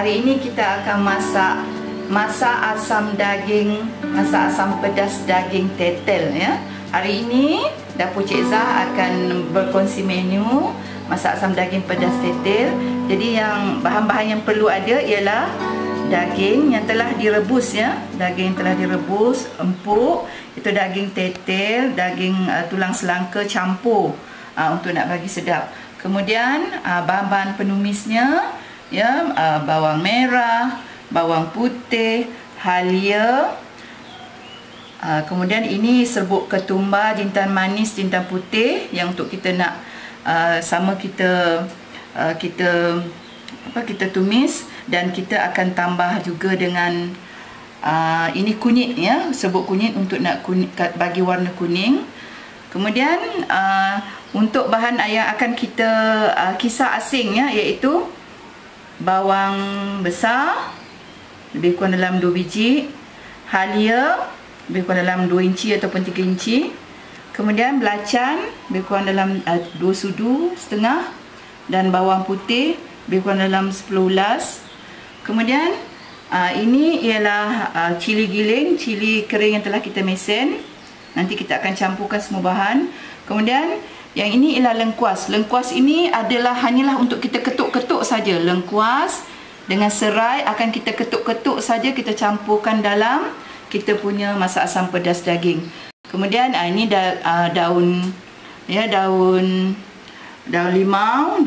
Hari ini kita akan masak asam pedas daging tetel ya. Hari ini dapur Cik Zah akan berkongsi menu masak asam daging pedas tetel. Jadi yang bahan-bahan yang perlu ada ialah daging yang telah direbus ya. Daging yang telah direbus, empuk, itu daging tetel, daging tulang selangka campur untuk nak bagi sedap. Kemudian bahan-bahan penumisnya ya, bawang merah, bawang putih, halia. Kemudian ini serbuk ketumbar, jintan manis, jintan putih yang untuk kita nak kita tumis, dan kita akan tambah juga dengan ini kunyit ya, serbuk kunyit untuk nak bagi warna kuning. Kemudian untuk bahan yang akan kita kisar asing ya, iaitu bawang besar lebih kurang dalam 2 biji, halia lebih kurang dalam 2 inci ataupun 3 inci, kemudian belacan lebih kurang dalam 2 sudu setengah, dan bawang putih lebih kurang dalam 10 ulas. Kemudian ini ialah cili giling, cili kering yang telah kita mesen. Nanti kita akan campurkan semua bahan. Kemudian yang ini ialah lengkuas. Lengkuas ini adalah hanyalah untuk kita ketuk-ketuk saja. Lengkuas dengan serai akan kita ketuk-ketuk saja, kita campurkan dalam kita punya masak asam pedas daging. Kemudian ini daun limau.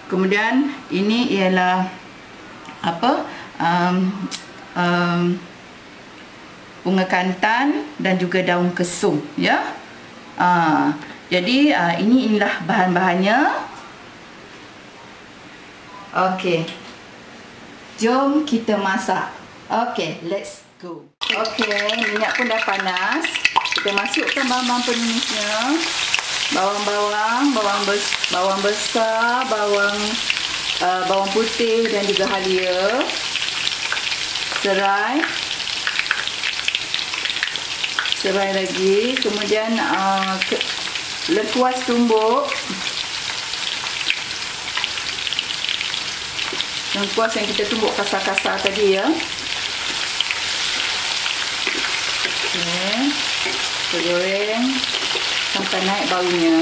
Kemudian ini ialah bunga kantan dan juga daun kesum ya. Jadi inilah bahan-bahannya. Okey, jom kita masak. Okey, let's go. Okey, minyak pun dah panas. Kita masukkan bahan-bahan penumisnya. Bawang besar, bawang putih dan juga halia, serai lagi. Kemudian lengkuas tumbuk, lengkuas yang kita tumbuk kasar-kasar tadi ya. Okey, kita goreng sampai naik baunya.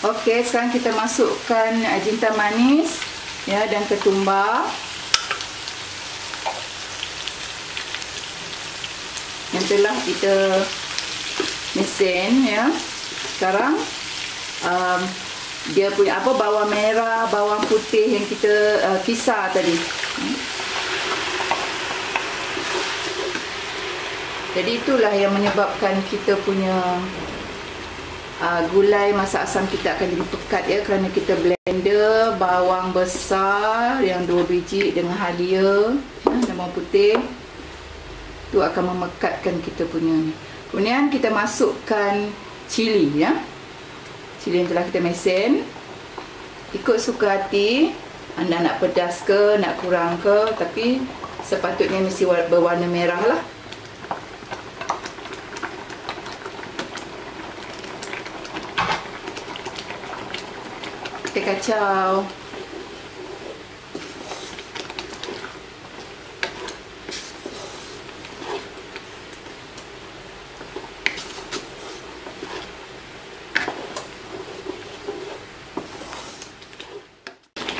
Okey, sekarang kita masukkan jintan manis ya, dan ketumbar yang telah kita mesen ya. Sekarang dia punya bawang merah, bawang putih yang kita kisar tadi. Jadi itulah yang menyebabkan kita punya gulai masak asam kita akan jadi pekat ya, kerana kita blender bawang besar yang 2 biji dengan halia dan bawang putih. Itu akan memekatkan kita punya ni. Kemudian kita masukkan cili ya. Cili yang telah kita mesen. Ikut suka hati, anda nak pedas ke, nak kurang ke, tapi sepatutnya mesti berwarna merah lah. Kita kacau.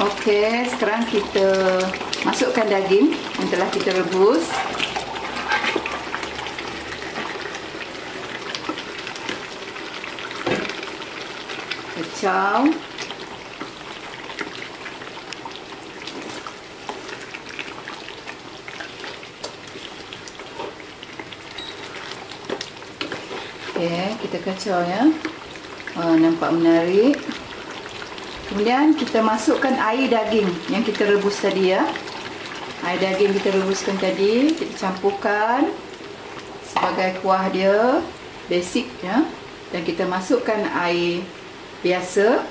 Okey, sekarang kita masukkan daging yang telah kita rebus. Kacau. Okey, kita kacau ya. Nampak menarik. Kemudian kita masukkan air daging yang kita rebus tadi ya. Air daging kita rebuskan tadi, kita campurkan sebagai kuah dia, basic ya. Dan kita masukkan air biasa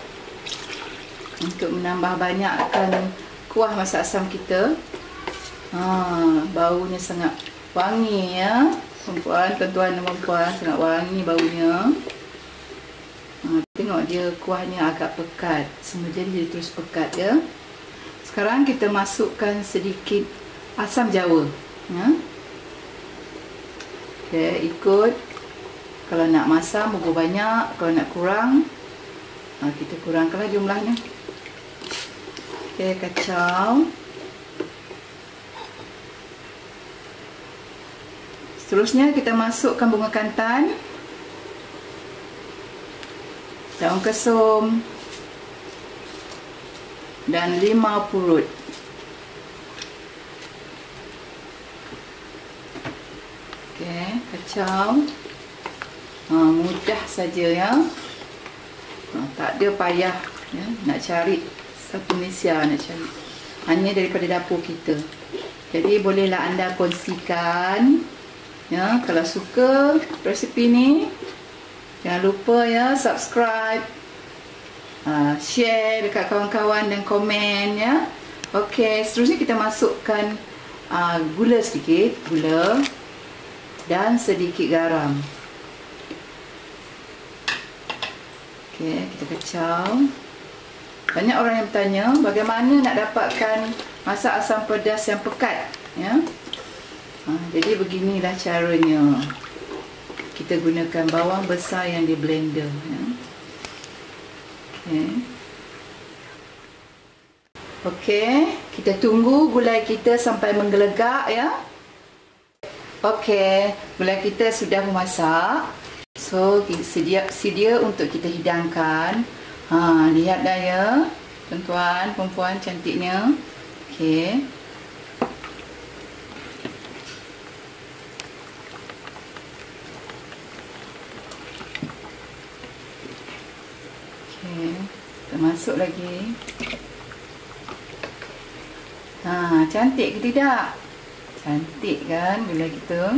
untuk menambah banyakkan kuah masak asam kita. Baunya sangat wangi ya. Tuan-tuan dan puan, sangat wangi baunya. tengok dia kuahnya agak pekat. Semua jadi terus pekat ya. Sekarang kita masukkan sedikit asam jawa. Ya. Okay, ikut. Kalau nak masam bubur banyak, kalau nak kurang, kita kurangkanlah jumlahnya. Okay, kacau. Seterusnya kita masukkan bunga kantan, daun kesum dan limau purut. Okey, kacau. Mudah saja ya. Tak ada payah ya, nak cari satu Malaysia nak cari. Hanya daripada dapur kita. Jadi bolehlah anda kongsikan ya, kalau suka resipi ni. Jangan lupa ya subscribe, share dekat kawan-kawan dan komen ya. Okey, seterusnya kita masukkan gula sedikit, gula dan sedikit garam. Okey, kita kacau. Banyak orang yang bertanya bagaimana nak dapatkan masak asam pedas yang pekat ya. Jadi beginilah caranya. Kita gunakan bawang besar yang di blender ya. Okey, kita tunggu gulai kita sampai menggelegak ya. Okey, gulai kita sudah memasak. So, sedia untuk kita hidangkan. Lihatlah ya, tuan-tuan, perempuan cantiknya. Okey. Kita masuk lagi. Cantik ke tidak? Cantik kan gulai kita?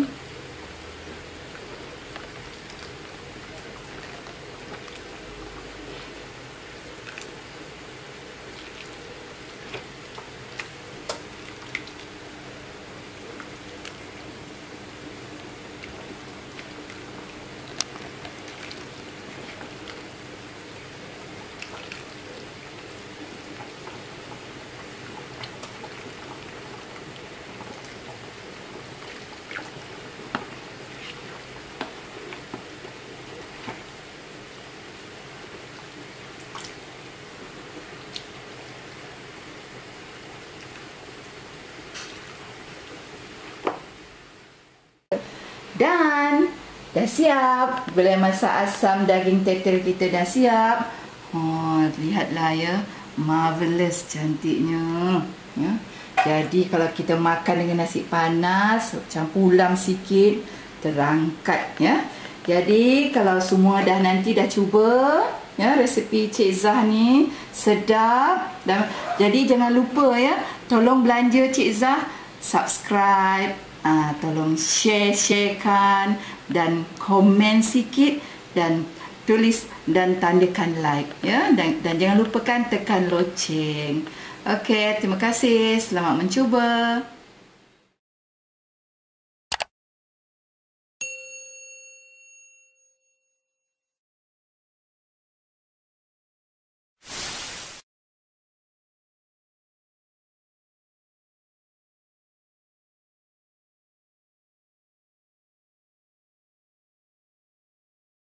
Dan dah siap. Gulai masak asam daging tetel kita dah siap. Lihatlah ya, marvelous cantiknya ya. Jadi kalau kita makan dengan nasi panas, campur ulam sikit, terangkat ya. Jadi kalau semua dah nanti dah cuba ya, resipi Cik Zah ni sedap. Dan jadi jangan lupa ya, tolong belanja Cik Zah, subscribe, tolong sharekan dan komen sikit dan tulis dan tandakan like ya, dan jangan lupakan tekan loceng. Okey, terima kasih. Selamat mencuba.